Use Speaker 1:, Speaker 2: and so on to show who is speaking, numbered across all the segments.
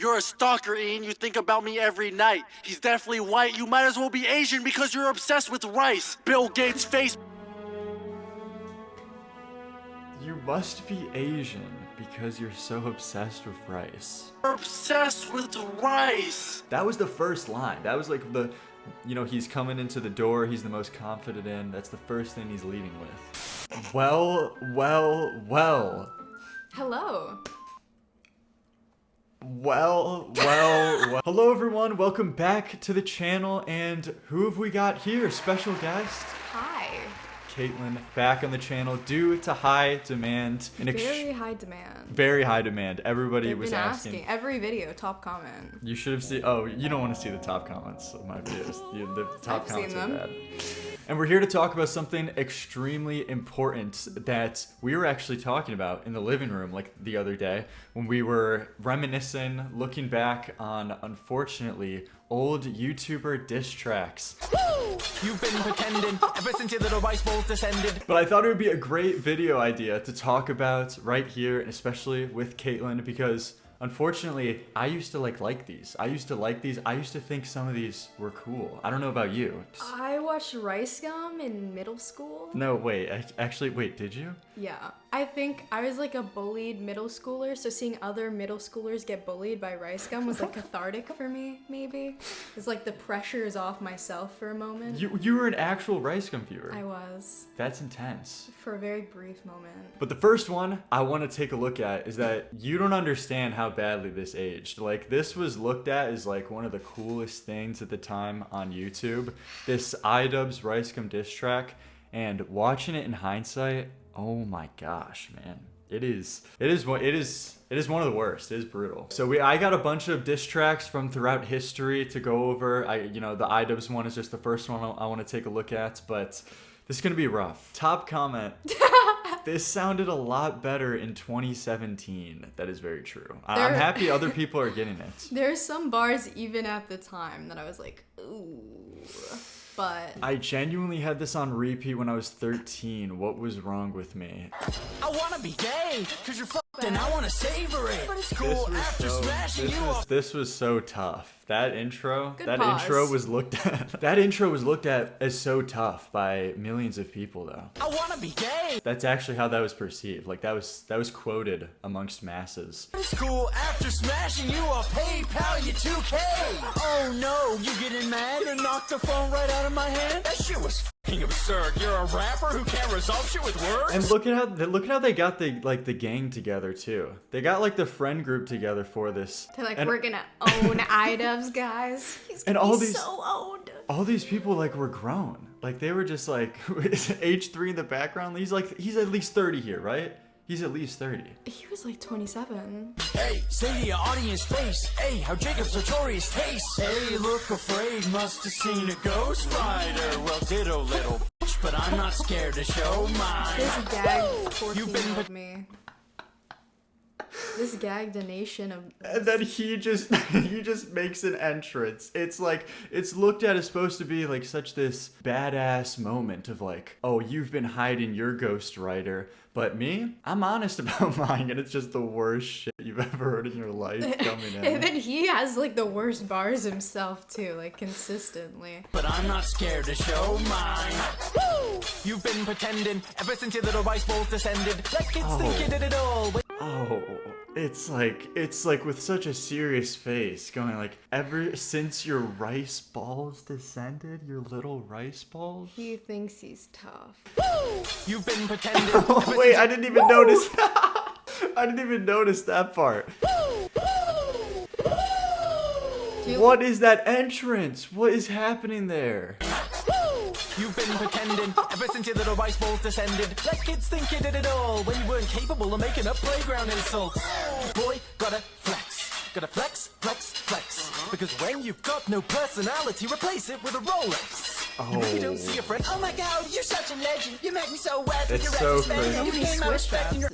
Speaker 1: You're a stalker, Ian. You think about me every night. He's definitely white. You might as well be Asian because you're obsessed with rice. Bill Gates' face.
Speaker 2: You must be Asian because you're so obsessed with rice.
Speaker 1: You're obsessed with rice.
Speaker 2: That was the first line. That was like the, he's coming into the door. He's the most confident in. That's the first thing he's leading with. Well.
Speaker 3: Hello.
Speaker 2: Well. Hello everyone, welcome back to the channel, and who have we got here? Special guest?
Speaker 3: Hi.
Speaker 2: Caitlin, back on the channel due to high demand.
Speaker 3: Very high demand.
Speaker 2: Very high demand. Everybody
Speaker 3: They've
Speaker 2: was
Speaker 3: been
Speaker 2: asking.
Speaker 3: every video, top comment.
Speaker 2: You should have seen, oh, you don't want to see the top comments of my videos. The top comments are bad. And we're here to talk about something extremely important that we were actually talking about in the living room like the other day when we were reminiscing, looking back on, unfortunately, old YouTuber diss tracks.
Speaker 4: You've been pretending ever since your little rice bowl descended.
Speaker 2: But I thought it would be a great video idea to talk about right here, and especially with Caitlin, because unfortunately, I used to like these. I used to think some of these were cool. I don't know about you.
Speaker 3: I watched RiceGum in middle school.
Speaker 2: No, wait. Actually, wait, did you?
Speaker 3: Yeah. I think I was like a bullied middle schooler, so seeing other middle schoolers get bullied by RiceGum was like cathartic for me, maybe. It's like the pressure is off myself for a moment.
Speaker 2: You were an actual RiceGum viewer.
Speaker 3: I was.
Speaker 2: That's intense.
Speaker 3: For a very brief moment.
Speaker 2: But the first one I want to take a look at is that you don't understand how badly this aged. Like, this was looked at as like one of the coolest things at the time on YouTube. This iDubbbz RiceGum diss track, and watching it in hindsight, oh my gosh, man. It is one of the worst. It is brutal. So I got a bunch of diss tracks from throughout history to go over. The iDubbbz one is just the first one I want to take a look at, but this is gonna be rough. Top comment. This sounded a lot better in 2017. That is very true. I'm happy other people are getting it.
Speaker 3: There's some bars even at the time that I was like, ooh. But
Speaker 2: I genuinely had this on repeat when I was 13. What was wrong with me?
Speaker 4: I wanna be gay, cause you're fucked and I wanna savor it. But it's cool after smashing you up.
Speaker 2: This was so tough. That intro, was looked at as so tough by millions of people though.
Speaker 4: I wanna be gay.
Speaker 2: That's actually how that was perceived. Like that was quoted amongst masses.
Speaker 4: But it's cool after smashing you up. Hey pal, you 2K. Oh no, you getting mad and knocked the phone right out of my hand? That shit was f***ing absurd. You're a rapper who can't resolve shit with words?
Speaker 2: And look at how they got the gang together too. They got like the friend group together for this.
Speaker 3: they're like, we're gonna own iDubbbz, guys. He's gonna be so owned.
Speaker 2: All these people like were grown. Like they were just like age 3 in the background. He's at least 30 here, right? He's at least 30.
Speaker 3: He was like 27.
Speaker 4: Hey, say to your audience face, hey, how Jacob Sartorius tastes. Hey, look afraid, must have seen a ghost rider. Well, ditto, little bitch, but I'm not scared to show mine.
Speaker 3: This gag 14 of me. This gagged a nation of...
Speaker 2: And then he just makes an entrance. It's like, it's looked at as supposed to be like such this badass moment of like, oh, you've been hiding your ghostwriter. But me, I'm honest about mine, and it's just the worst shit you've ever heard in your life coming in.
Speaker 3: And then he has like the worst bars himself too, like consistently.
Speaker 4: But I'm not scared to show mine. Woo! You've been pretending ever since your little rice bowl descended. Like kids think you did it all.
Speaker 2: Oh, it's like with such a serious face going like, ever since your rice balls descended, your little rice balls?
Speaker 3: He thinks he's tough.
Speaker 4: Woo! You've been pretending.
Speaker 2: Wait, I didn't even notice. I didn't even notice that part. What is that entrance? What is happening there?
Speaker 4: You've been pretending ever since your little rice bowl descended. Like kids think you did it all when you weren't capable of making up playground insults. Boy, gotta flex. Gotta flex, flex, flex. Because when you've got no personality, replace it with a Rolex.
Speaker 2: Oh.
Speaker 4: You really don't see a friend. Oh my god, you're such a legend. You make me so wet with your
Speaker 2: so
Speaker 4: retrospect.
Speaker 2: crazy.
Speaker 3: So
Speaker 4: You
Speaker 3: many
Speaker 4: came out respecting your...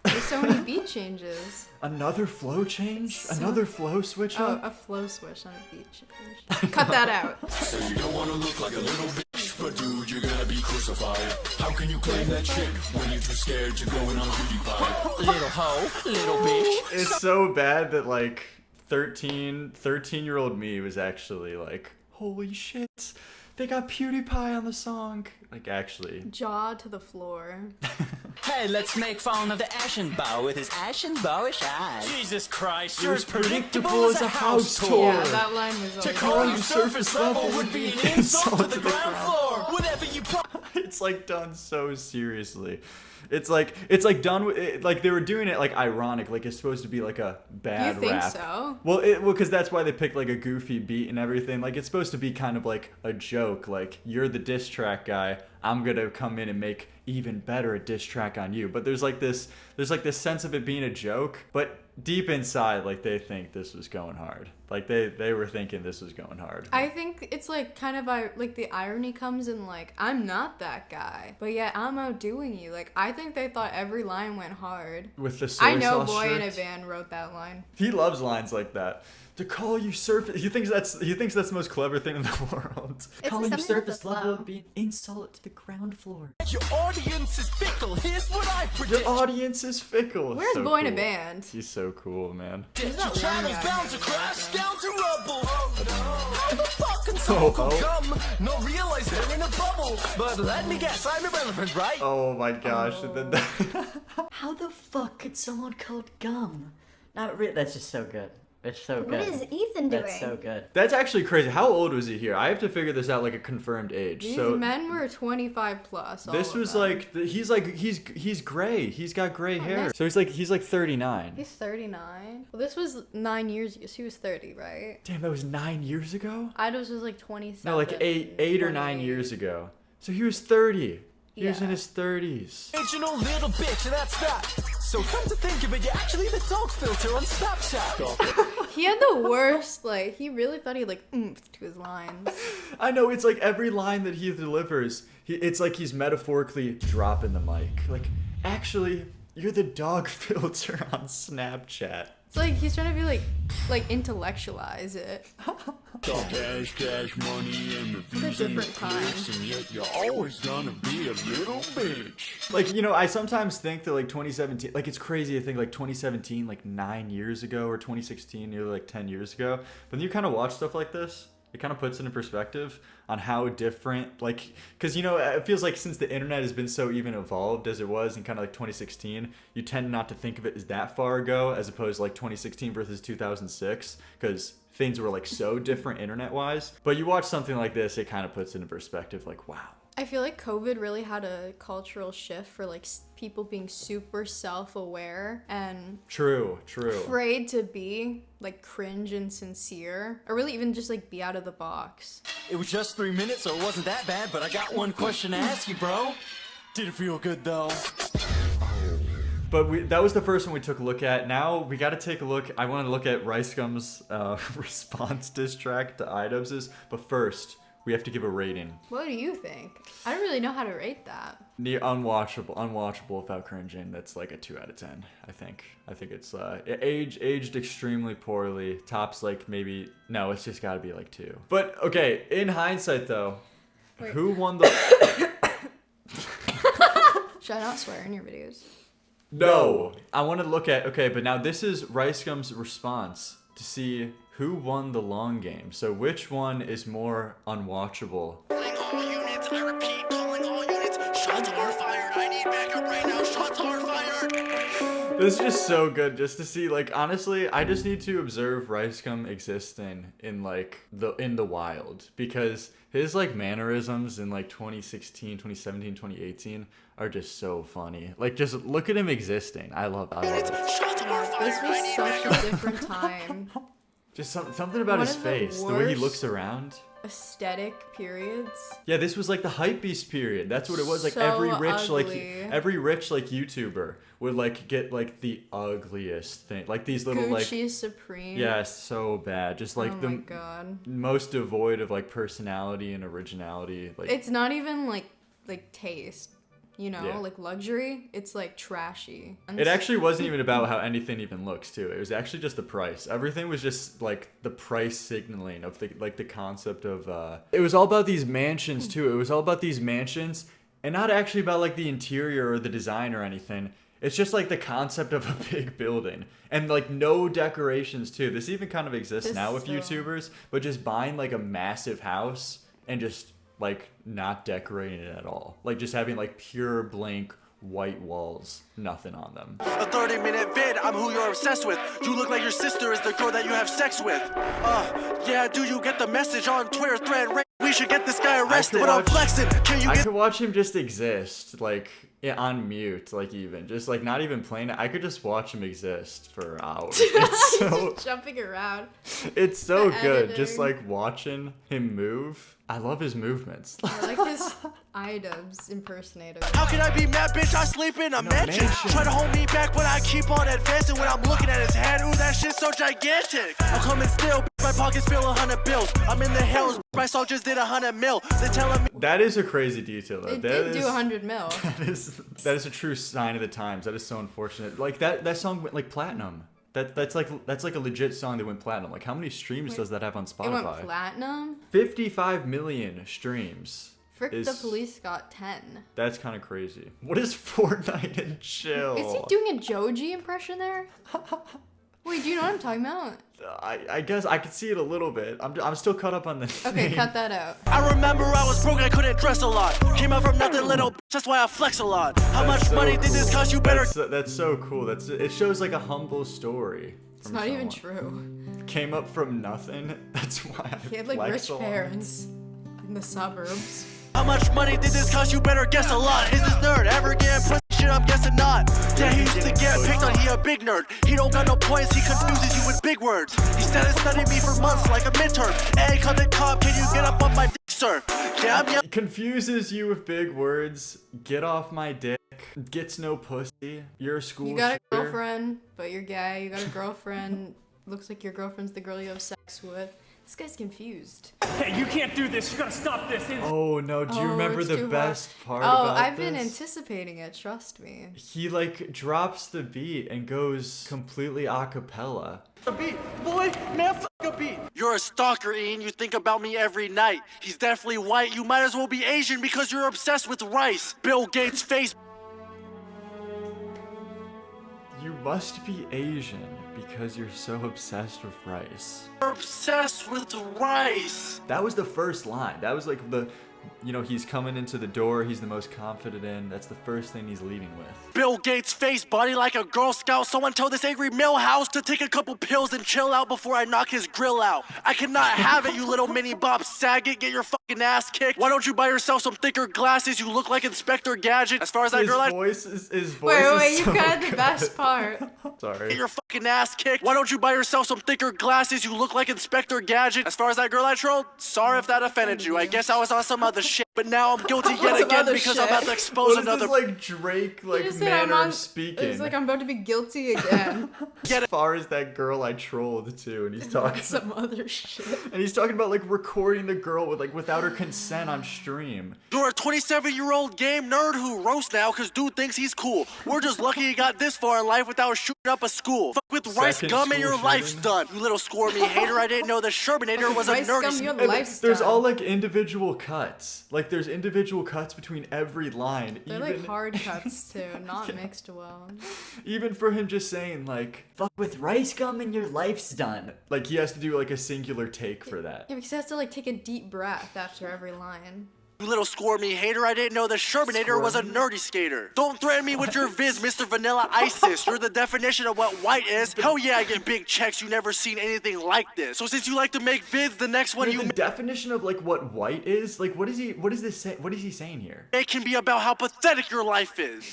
Speaker 3: There's so many beat changes.
Speaker 2: Another flow change? Another flow switch
Speaker 3: Oh,
Speaker 2: up?
Speaker 3: a flow switch, not a beat change. Cut that out.
Speaker 5: So you don't wanna look like a little bitch, but dude, you're gonna be crucified. How can you claim that chick when you're too scared to go in on PewDiePie?
Speaker 4: Little hoe, little bitch.
Speaker 2: It's so bad that like 13-year-old me was actually like, holy shit, they got PewDiePie on the song. Like, actually.
Speaker 3: Jaw to the floor.
Speaker 4: Hey, let's make fun of the ashen bow with his ashen bowish eyes. Jesus Christ, you're as predictable as a house tour.
Speaker 3: Yeah, that line was
Speaker 4: To
Speaker 3: always
Speaker 4: call you surface level would be an insult to the ground floor. Whatever you
Speaker 2: It's like done so seriously. It's like done with, like they were doing it like ironic, like it's supposed to be like a bad
Speaker 3: You think
Speaker 2: rap.
Speaker 3: so?
Speaker 2: Well, because that's why they picked like a goofy beat and everything. Like it's supposed to be kind of like a joke. Like you're the diss track guy, I'm gonna come in and make even better a diss track on you. But there's like this sense of it being a joke, but deep inside, like they think this was going hard. Like they were thinking this was going hard.
Speaker 3: I think it's like kind of like the irony comes in like, I'm not that guy, but yet I'm outdoing you. Like I think they thought every line went hard.
Speaker 2: With the soy
Speaker 3: I know
Speaker 2: sauce
Speaker 3: Boy in a
Speaker 2: shirt.
Speaker 3: Band wrote that line.
Speaker 2: He loves lines like that. To call you surface, he thinks that's the most clever thing in the world.
Speaker 6: Calling you surface level would be an insult to the ground floor.
Speaker 4: Your audience is fickle. Here's what I predict.
Speaker 2: Your audience is fickle.
Speaker 3: Where's
Speaker 2: So
Speaker 3: Boy in a
Speaker 2: cool.
Speaker 3: Band?
Speaker 2: He's so cool, man.
Speaker 4: Your
Speaker 3: not
Speaker 4: channel's
Speaker 3: one
Speaker 4: bound
Speaker 3: guy.
Speaker 4: to crash down to rubble. How the fuck can
Speaker 2: Oh,
Speaker 4: someone
Speaker 2: oh.
Speaker 4: come? Not realize they're in a bubble. But let me guess, I'm irrelevant, right?
Speaker 2: Oh my gosh. And then
Speaker 6: How the fuck could someone call it gum? Not really. That's just so good. It's so good.
Speaker 7: What is Ethan doing?
Speaker 6: That's so good.
Speaker 2: That's actually crazy. How old was he here? I have to figure this out like a confirmed age.
Speaker 3: These
Speaker 2: So
Speaker 3: men were 25 plus. all
Speaker 2: this
Speaker 3: of
Speaker 2: was
Speaker 3: them.
Speaker 2: he's gray. He's got gray hair.
Speaker 3: nice.
Speaker 2: So he's like 39.
Speaker 3: He's 39. Well, this was 9 years ago. So he was 30, right?
Speaker 2: Damn, that was 9 years ago?
Speaker 3: Idols was like 27.
Speaker 2: No, like eight or 9
Speaker 3: 28.
Speaker 2: years ago. So he was 30. He was in
Speaker 3: Yeah.
Speaker 2: his 30s.
Speaker 4: Original little bitch, and that's that. So come to think of it, you're actually the dog filter on Snapchat.
Speaker 3: He had the worst, like, he really thought he, like, oomphed to his lines.
Speaker 2: I know, it's like every line that he delivers, it's like he's metaphorically dropping the mic. Like, actually, you're the dog filter on Snapchat.
Speaker 3: It's like he's trying to be, like intellectualize it.
Speaker 5: Cash, money, and the
Speaker 3: It's a
Speaker 5: views and the
Speaker 3: different time.
Speaker 5: clicks, and yet you're always gonna be a little bitch.
Speaker 2: Like, you know, I sometimes think that, like, 2017, like, it's crazy to think, like, 2017, like, 9 years ago, or 2016, nearly, like, 10 years ago. But then you kind of watch stuff like this, it kind of puts into perspective on how different, like, because, you know, it feels like since the internet has been so even evolved as it was in kind of like 2016, you tend not to think of it as that far ago, as opposed to like 2016 versus 2006, because things were like so different internet wise. But you watch something like this, it kind of puts into perspective, like, wow.
Speaker 3: I feel like COVID really had a cultural shift for, like, people being super self-aware and
Speaker 2: True.
Speaker 3: afraid to be, like, cringe and sincere, or really even just, like, be out of the box.
Speaker 4: It was just 3 minutes, so it wasn't that bad, but I got one question to ask you, bro. Did it feel good, though?
Speaker 2: But that was the first one we took a look at. Now we got to take a look. I want to look at RiceGum's response diss track to iDubbbz's. But first, we have to give a rating.
Speaker 3: What do you think? I don't really know how to rate that.
Speaker 2: Near unwatchable without cringing. That's like a 2 out of 10. I think it's aged extremely poorly. Tops like maybe no. It's just got to be like 2. But okay, in hindsight though,
Speaker 3: Wait.
Speaker 2: who won the?
Speaker 3: Should I not swear in your videos?
Speaker 2: No, I want to look at, okay, but now this is RiceGum's response to see who won the long game. So which one is more unwatchable?
Speaker 1: Calling all units, I repeat, calling all units. Shots are fired. I need backup right now. Shots are fired.
Speaker 2: This is just so good just to see, like, honestly, I just need to observe RiceGum existing in, like, in the wild, because his, like, mannerisms in, like, 2016, 2017, 2018 are just so funny. Like, just look at him existing. I love it.
Speaker 1: Shots are fired.
Speaker 3: This
Speaker 1: I
Speaker 3: was
Speaker 1: need
Speaker 3: such
Speaker 1: backup.
Speaker 3: a different time.
Speaker 2: Just something about
Speaker 3: One
Speaker 2: his
Speaker 3: of the
Speaker 2: face, the way he
Speaker 3: worst-
Speaker 2: looks around.
Speaker 3: Aesthetic periods.
Speaker 2: Yeah, this was like the hypebeast period. That's what it was. Like
Speaker 3: So
Speaker 2: every rich
Speaker 3: ugly.
Speaker 2: like YouTuber would like get like the ugliest thing. Like these little
Speaker 3: Gucci
Speaker 2: like
Speaker 3: Supreme.
Speaker 2: yeah, so bad. Just like
Speaker 3: Oh
Speaker 2: the
Speaker 3: my god.
Speaker 2: most devoid of like personality and originality. Like
Speaker 3: It's not even like taste. You know,
Speaker 2: Yeah.
Speaker 3: like luxury. It's like trashy.
Speaker 2: it actually wasn't even about how anything even looks too. It was actually just the price. Everything was just like the price signaling of the concept of it was all about these mansions too. It was all about these mansions and not actually about like the interior or the design or anything. It's just like the concept of a big building and like no decorations too. This even kind of exists now with YouTubers, but just buying like a massive house and just like not decorating it at all. Like just having like pure blank white walls, nothing on them.
Speaker 1: A 30-minute vid, I'm who you're obsessed with. You look like your sister is the girl that you have sex with. Yeah, do you get the message on Twitter thread? We should get this guy arrested. But I'm flexing.
Speaker 2: I could watch him just exist, like on mute, like even just like not even playing it. I could just watch him exist for hours. It's so
Speaker 3: Just jumping around.
Speaker 2: it's so
Speaker 3: The
Speaker 2: good, just
Speaker 3: editing.
Speaker 2: like watching him move. I love his movements.
Speaker 3: I like his iDubbbz impersonator.
Speaker 1: How can I be mad, bitch? I sleep in a mansion. Try to hold me back, but I keep on advancing. When I'm looking at his head, ooh, that shit's so gigantic. I'm coming still, my pockets fill 100 bills. I'm in the hills, my soldiers did 100 mil. They're telling me
Speaker 2: That is a crazy detail though.
Speaker 3: It
Speaker 2: That
Speaker 3: did do
Speaker 2: is-
Speaker 3: 100 mil.
Speaker 2: that is a true sign of the times. That is so unfortunate. Like that song went like platinum. That's like a legit song that went platinum. Like how many streams does that have on
Speaker 3: It went
Speaker 2: Spotify?
Speaker 3: platinum.
Speaker 2: 55 million streams.
Speaker 3: Frick,
Speaker 2: is-
Speaker 3: the police got 10.
Speaker 2: That's kind of crazy. What is Fortnite and chill?
Speaker 3: Is he doing a Joji impression there? Wait, do you know what I'm talking about?
Speaker 2: I guess I could see it a little bit. I'm still caught up on the
Speaker 3: Okay,
Speaker 2: name.
Speaker 3: cut that out.
Speaker 1: I remember I was broke, I couldn't dress a lot. Came out from nothing, little bitch, that's why I flex a lot. How much
Speaker 2: That's so
Speaker 1: money did this
Speaker 2: cool.
Speaker 1: cost? You better
Speaker 2: That's so cool. It shows like a humble story.
Speaker 3: It's
Speaker 2: from
Speaker 3: not even
Speaker 2: someone.
Speaker 3: true.
Speaker 2: Came up from nothing. That's why I
Speaker 3: He had like
Speaker 2: flex
Speaker 3: rich
Speaker 2: a lot.
Speaker 3: parents in the suburbs.
Speaker 1: How much money did this cost? You better guess a lot. Is this nerd ever getting pussy? Shit, I'm guessing not. Yeah, he used to get picked on. He a big nerd. He don't got no points. He confuses you with big words. He said it studied me for months like a midterm. Hey, cut the cop. Can you get up on my dick, sir? Yeah, I'm yelling.
Speaker 2: Confuses you with big words. Get off my dick. Gets no pussy. You're a school
Speaker 3: You got a
Speaker 2: shooter.
Speaker 3: girlfriend, but you're gay. You got a girlfriend. Looks like your girlfriend's the girl you have sex with. This guy's confused.
Speaker 7: Hey, you can't do this. You gotta stop this.
Speaker 2: Oh no, do you remember
Speaker 3: it's
Speaker 2: the
Speaker 3: too hard.
Speaker 2: best part
Speaker 3: Oh,
Speaker 2: about
Speaker 3: I've been
Speaker 2: this?
Speaker 3: anticipating it. Trust me.
Speaker 2: He like drops the beat and goes completely a cappella.
Speaker 1: A beat, boy, man, fuck a beat. You're a stalker, Ian. You think about me every night. He's definitely white. You might as well be Asian because you're obsessed with rice. Bill Gates' face.
Speaker 2: You must be Asian because you're so obsessed with rice.
Speaker 1: You're obsessed with rice.
Speaker 2: That was the first line. That was like the, he's coming into the door. He's the most confident in. That's the first thing he's leading with.
Speaker 1: Bill Gates' face, body like a Girl Scout. Someone tell this angry Millhouse to take a couple pills and chill out before I knock his grill out. I cannot have it, you little mini Bob Saget. Get your fucking ass kicked. Why don't you buy yourself some thicker glasses? You look like Inspector Gadget. As far as that
Speaker 2: His
Speaker 1: girl,
Speaker 2: voice is
Speaker 3: Wait, you
Speaker 2: so
Speaker 3: got the
Speaker 2: good.
Speaker 3: best part.
Speaker 1: get
Speaker 2: Sorry.
Speaker 1: your fucking ass kicked. Why don't you buy yourself some thicker glasses? You look like Inspector Gadget. As far as that girl I trolled, sorry if that offended you. I guess I was on some other shit. But now I'm guilty yet
Speaker 3: Some
Speaker 1: again
Speaker 3: other
Speaker 1: because I'm
Speaker 3: shit.
Speaker 1: about to expose
Speaker 2: What is
Speaker 1: another.
Speaker 2: this like Drake like
Speaker 3: He said I'm
Speaker 2: manner
Speaker 3: on-
Speaker 2: of speaking?
Speaker 3: It's like I'm about to be guilty again.
Speaker 2: As far as that girl I trolled too, and he's talking
Speaker 3: Some other shit.
Speaker 2: and he's talking about like recording the girl with like without her consent on stream.
Speaker 1: You're a 27-year-old game nerd who roasts now because dude thinks he's cool. We're just lucky you got this far in life without shooting up a school. Fuck with rice
Speaker 2: Second
Speaker 1: gum and
Speaker 2: school
Speaker 1: your life's
Speaker 2: shooting.
Speaker 1: done. You little score me hater. I didn't know the Sherbinator was a
Speaker 3: Rice
Speaker 1: nerdy.
Speaker 3: gum, your
Speaker 2: And
Speaker 3: life's
Speaker 2: there's
Speaker 3: done.
Speaker 2: all like individual cuts. Like there's individual cuts between every line.
Speaker 3: They're like hard cuts too, not mixed well.
Speaker 2: Even for him just saying like
Speaker 6: Fuck with rice gum and your life's done.
Speaker 2: like he has to do like a singular take for that.
Speaker 3: Yeah, because he has to like take a deep breath after every line.
Speaker 1: You little score me hater. I didn't know the Sherbinator was a nerdy skater. Don't threaten me with your viz, Mr. Vanilla Isis. You're the definition of what white is. Hell yeah, I get big checks. You never seen anything like this. So since you like to make vids, the next one you
Speaker 2: The definition of like what white is, like what is he saying here?
Speaker 1: make can be about how pathetic your life is.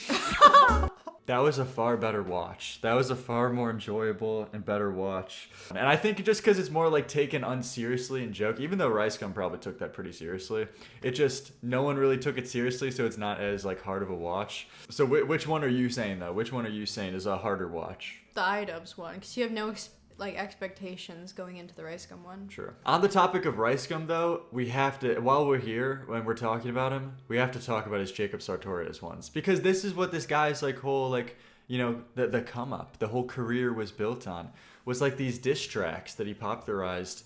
Speaker 2: That was a far better watch. That was a far more enjoyable and better watch. And I think just because it's more like taken unseriously and joke, even though RiceGum probably took that pretty seriously, it just, no one really took it seriously, so it's not as like hard of a watch. So which one are you saying though? Which one are you saying is a harder watch?
Speaker 3: The iDubbbz one, because you have no expectations going into the RiceGum one.
Speaker 2: Sure. On the topic of RiceGum though, we have to, while we're here, when we're talking about him, we have to talk about his Jacob Sartorius ones. Because this is what this guy's like whole like, the come up, the whole career was built on, was like these diss tracks that he popularized.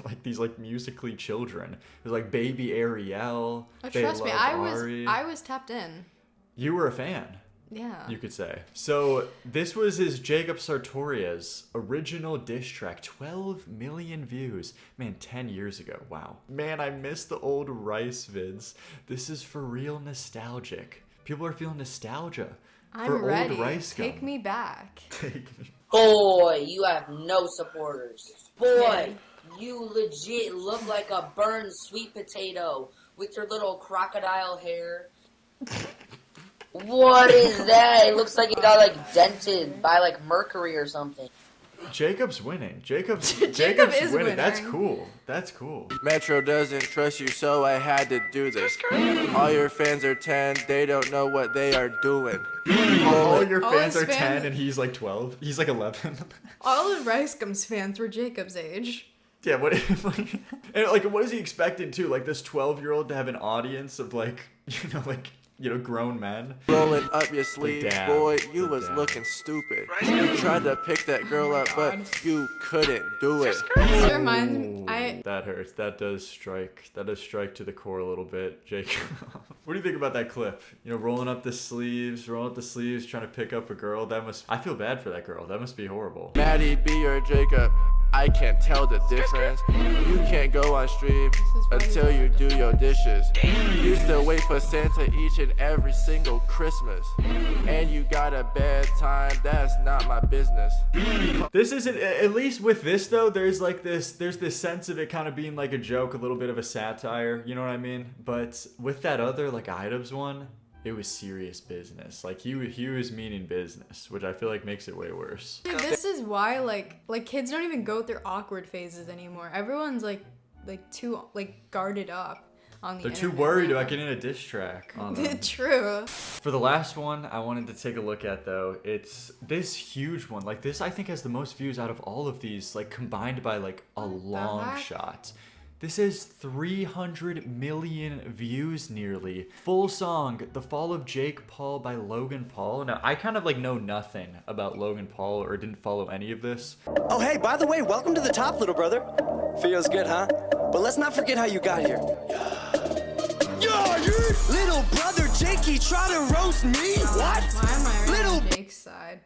Speaker 2: Like these like musically children. It was like Baby Ariel.
Speaker 3: Oh,
Speaker 2: They
Speaker 3: trust me,
Speaker 2: Love
Speaker 3: I
Speaker 2: Ari.
Speaker 3: was tapped in.
Speaker 2: You were a fan.
Speaker 3: Yeah.
Speaker 2: you could say. So this was his Jacob Sartorius original diss track, 12 million views. Man, 10 years ago. Wow. Man, I miss the old Rice vids. This is for real nostalgic. People are feeling nostalgia for
Speaker 3: I'm ready.
Speaker 2: old RiceGum.
Speaker 3: Take me back.
Speaker 8: Boy, you have no supporters. Boy, you legit look like a burned sweet potato with your little crocodile hair. What is that? It looks like it got like dented by like mercury or something.
Speaker 2: Jacob's winning. Jacob's
Speaker 3: Jacob is
Speaker 2: winning. That's
Speaker 3: winning.
Speaker 2: cool. That's cool.
Speaker 9: Metro doesn't trust you, so I had to do this. All your fans are 10, they don't know what they are doing.
Speaker 2: All your
Speaker 3: All
Speaker 2: fans
Speaker 3: his
Speaker 2: are 10
Speaker 3: fans-
Speaker 2: and he's like 12. He's like 11.
Speaker 3: All of RiceGum's fans were Jacob's age.
Speaker 2: Yeah, what and like what is he expecting too? Like this 12-year-old to have an audience of like, grown men?
Speaker 9: Rolling up your sleeves,
Speaker 2: dab.
Speaker 9: boy, you
Speaker 2: The
Speaker 9: was
Speaker 2: dab.
Speaker 9: looking stupid. You tried to pick that girl up, but you couldn't do it.
Speaker 3: This reminds me.
Speaker 2: That hurts. That does strike. That does strike to the core a little bit, Jake. What do you think about that clip? Rolling up the sleeves, trying to pick up a girl. I feel bad for that girl. That must be horrible.
Speaker 9: Maddie B or Jacob, I can't tell the difference. You can't go on stream until you do your dishes. Used to wait for Santa each and every single Christmas. And you got a bedtime, that's not my business.
Speaker 2: This isn't, at least with this though, there's this sense of it kind of being like a joke, a little bit of a satire, you know what I mean? But with that other, like iDubbbz one, it was serious business. Like he was meaning business, which I feel like makes it way worse.
Speaker 3: Dude, this is why like kids don't even go through awkward phases anymore. Everyone's like too guarded up on the
Speaker 2: They're too
Speaker 3: internet
Speaker 2: worried
Speaker 3: now.
Speaker 2: about getting a diss track on them.
Speaker 3: True.
Speaker 2: For the last one I wanted to take a look at though, it's this huge one. Like this I think has the most views out of all of these, like combined by like a long
Speaker 3: heck?
Speaker 2: shot. This is 300 million views nearly. Full song, The Fall of Jake Paul by Logan Paul. Now, I kind of like know nothing about Logan Paul or didn't follow any of this.
Speaker 10: Oh, hey, by the way, welcome to the top, little brother. Feels good, huh? But let's not forget how you got here. Yeah, little brother Jakey try to roast me? What?
Speaker 3: Why am I
Speaker 10: Little
Speaker 3: on Jake's side?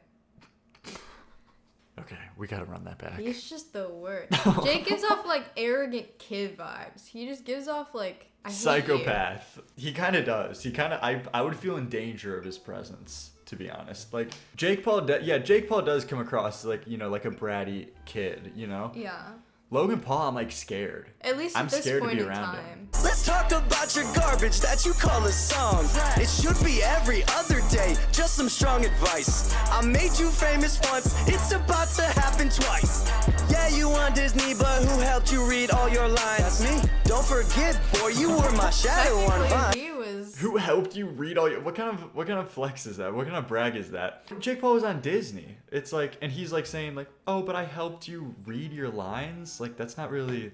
Speaker 2: Okay, we gotta run that back.
Speaker 3: He's just the worst. Jake gives off like arrogant kid vibes. He just gives off like I hate
Speaker 2: Psychopath. He kind of does. I would feel in danger of his presence, to be honest. Like Jake Paul does come across like, like a bratty kid,
Speaker 3: you. Yeah.
Speaker 2: Logan Paul, I'm like scared.
Speaker 3: At least
Speaker 2: I'm
Speaker 3: at this
Speaker 2: scared to
Speaker 3: point
Speaker 2: be
Speaker 3: in
Speaker 2: around
Speaker 3: time.
Speaker 2: him.
Speaker 10: Let's talk about your garbage that you call a song. It should be every other day, just some strong advice. I made you famous once, it's about to happen twice. Yeah, you on Disney, but who helped you read all your lines? That's me. Don't forget, boy, you were my shadow on
Speaker 3: Technically,
Speaker 10: Vine.
Speaker 3: he was.
Speaker 2: Who helped you read all your? What kind of flex is that? What kind of brag is that? Jake Paul was on Disney. It's like, and he's like saying like, oh, but I helped you read your lines. Like that's not really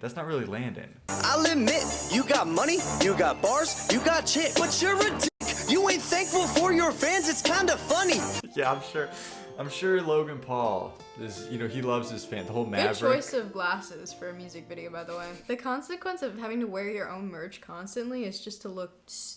Speaker 2: landing.
Speaker 10: I'll admit, you got money, you got bars, you got chick, but you're a dick. You ain't thankful for your fans, it's kinda funny.
Speaker 2: Yeah, I'm sure Logan Paul is, he loves his fan. The whole Maverick.
Speaker 3: Good choice of glasses for a music video, by the way. The consequence of having to wear your own merch constantly is just to look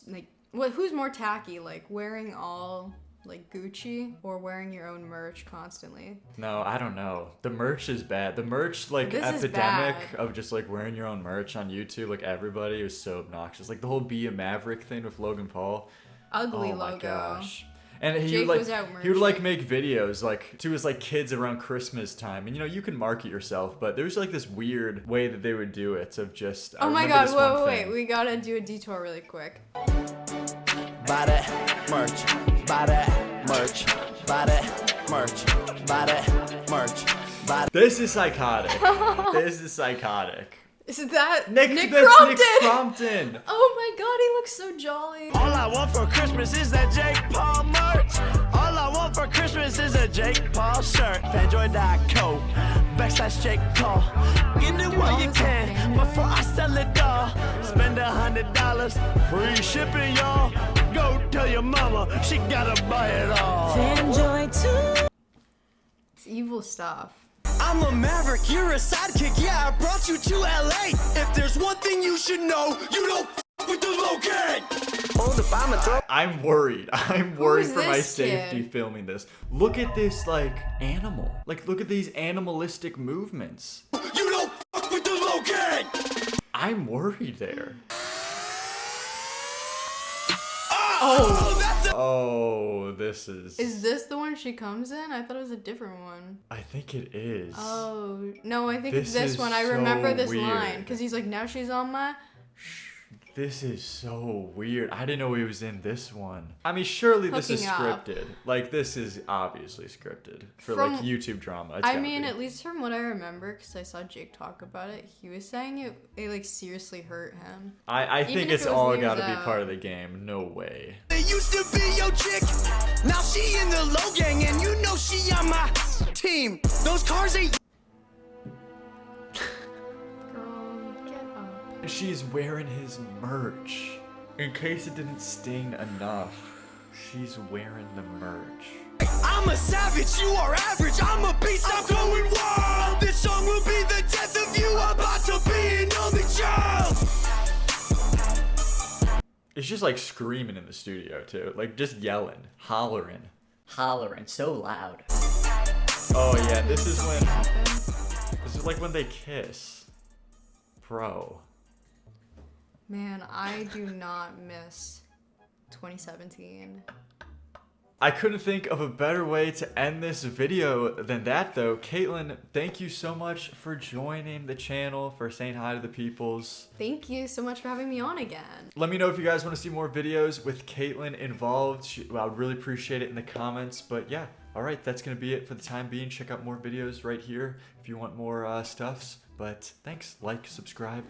Speaker 3: like, who's more tacky, like wearing all like Gucci or wearing your own merch constantly?
Speaker 2: No, I don't know. The merch is bad. The merch like
Speaker 3: This is
Speaker 2: epidemic
Speaker 3: bad.
Speaker 2: of just like wearing your own merch on YouTube, like everybody was so obnoxious. Like the whole Be a Maverick thing with Logan Paul.
Speaker 3: Ugly
Speaker 2: Oh my
Speaker 3: logo.
Speaker 2: gosh. And he
Speaker 3: Jake
Speaker 2: would
Speaker 3: was out
Speaker 2: he would like
Speaker 3: merching.
Speaker 2: make videos like to his like kids around Christmas time, and you can market yourself, but there's like this weird way that they would do it of just. I
Speaker 3: Oh my
Speaker 2: remember
Speaker 3: god,
Speaker 2: this one
Speaker 3: wait,
Speaker 2: thing.
Speaker 3: we gotta do a detour really quick.
Speaker 9: Buy that merch, buy that merch, buy that merch, buy that merch, buy
Speaker 2: This is psychotic. This is psychotic.
Speaker 3: Is that
Speaker 2: Nick
Speaker 3: Crompton?
Speaker 2: Nick Crompton.
Speaker 3: Oh my god, he looks so jolly.
Speaker 10: All I want for Christmas is that Jake Paul merch. All I want for Christmas is a Jake Paul shirt. Fanjoy.co, /Jake Paul. Get it while you can before I sell it all. Spend $100, free shipping, y'all. Go tell your mama she gotta buy it all.
Speaker 3: It's evil stuff.
Speaker 10: I'm a maverick, you're a sidekick. Yeah, I brought you to LA. If there's one thing you should know, you don't f with the low gang. hold up, I'ma throw.
Speaker 2: I'm worried. I'm worried
Speaker 3: is
Speaker 2: for my
Speaker 3: this
Speaker 2: safety
Speaker 3: kid?
Speaker 2: filming this. Look at this, like, animal. Like, look at these animalistic movements.
Speaker 5: You don't fuck with the low gang!
Speaker 2: I'm worried there. Oh, this is...
Speaker 3: Is this the one she comes in? I thought it was a different one.
Speaker 2: I think it is.
Speaker 3: Oh, no, I think it's
Speaker 2: This
Speaker 3: this
Speaker 2: is
Speaker 3: one. I remember
Speaker 2: so
Speaker 3: this
Speaker 2: weird.
Speaker 3: line. Because he's like, now she's on my...
Speaker 2: This is so weird. I didn't know he was in this one. I mean, surely this is
Speaker 3: Hooking up.
Speaker 2: scripted. Like, this is obviously scripted for,
Speaker 3: From-
Speaker 2: like, YouTube drama. It's
Speaker 3: I
Speaker 2: gotta
Speaker 3: mean,
Speaker 2: be.
Speaker 3: at least from what I remember, because I saw Jake talk about it, he was saying it like, seriously hurt him.
Speaker 2: I
Speaker 3: Even
Speaker 2: think
Speaker 3: if
Speaker 2: it's
Speaker 3: it was
Speaker 2: all
Speaker 3: news
Speaker 2: gotta be
Speaker 3: out.
Speaker 2: part of the game. No way.
Speaker 10: It used to be your chick, now she in the low gang, and you know she on my team. Those cars ain't.
Speaker 3: Girl, get up.
Speaker 2: She's wearing his merch. In case it didn't sting enough, she's wearing the merch.
Speaker 10: I'm a savage, you are average. I'm a beast, I'm going wild. This song will be the death of you. I'm about to be an only child.
Speaker 2: It's just like screaming in the studio too. Like just yelling, hollering.
Speaker 6: Hollering so loud.
Speaker 2: Oh yeah, this is like when they kiss. Bro.
Speaker 3: Man, I do not miss 2017.
Speaker 2: I couldn't think of a better way to end this video than that though. Caitlin, thank you so much for joining the channel, for saying hi to the peoples.
Speaker 3: Thank you so much for having me on again.
Speaker 2: Let me know if you guys want to see more videos with Caitlin involved. I would really appreciate it in the comments. But yeah, all right, that's going to be it for the time being. Check out more videos right here if you want more stuffs. But thanks, like, subscribe.